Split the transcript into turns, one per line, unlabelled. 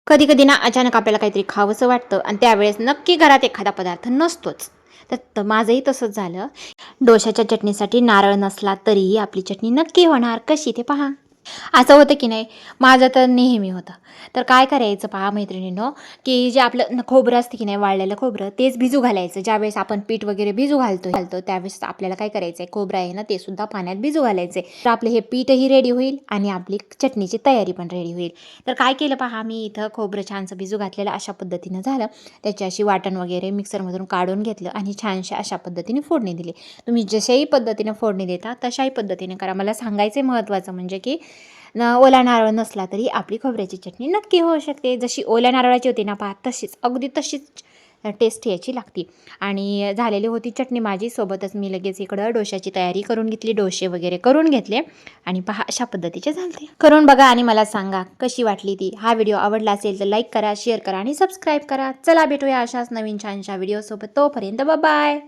कधी कधी ना अचानक आपल्याला काहीतरी खावंसं वाटतं आणि त्यावेळेस नक्की घरात एखादा पदार्थ नसतोच. तर माझंही तसंच झालं. डोशाच्या चटणीसाठी नारळ नसला तरीही आपली चटणी नक्की होणार कशी ते पहा. असं होतं की नाही, माझं तर नेहमी होतं. तर काय करायचं पहा मैत्रिणींनो, की जे आपलं खोबरं असतं की नाही, वाळलेलं खोबरं तेच भिजू घालायचं. ज्यावेळेस आपण पीठ वगैरे भिजू घालतो त्यावेळेस आपल्याला काय करायचं आहे, खोबरं आहे ना ते सुद्धा पाण्यात भिजू घालायचं आहे. तर आपलं हे पीठही रेडी होईल आणि आपली चटणीची तयारी पण रेडी होईल. तर काय केलं पहा, मी इथं खोबरं छानसं भिजू घातलेलं अशा पद्धतीनं झालं. त्याची अशी वाटण वगैरे मिक्सरमधून काढून घेतलं आणि छानशा अशा पद्धतीने फोडणी दिली. तुम्ही जशाही पद्धतीने फोडणी देता तशाही पद्धतीने करा. मला सांगायचं महत्त्वाचं म्हणजे की ओला नारळ नसला तरी आपली खोबऱ्याची चटणी नक्की होऊ शकते. जशी ओल्या नारळाची होती ना पहा, तशीच अगदी तशीच टेस्ट याची लागते. आणि झालेली होती चटणी माझी. सोबतच मी लगेच इकडं डोश्याची तयारी करून घेतली. डोसे वगैरे करून घेतले आणि पहा अशा पद्धतीचे झाले. करून बघा आणि मला सांगा कशी वाटली ती. हा व्हिडिओ आवडला असेल तर लाईक करा, शेअर करा आणि सबस्क्राईब करा. चला भेटूया अशाच नवीन छानशा व्हिडिओसोबत. तोपर्यंत बाय.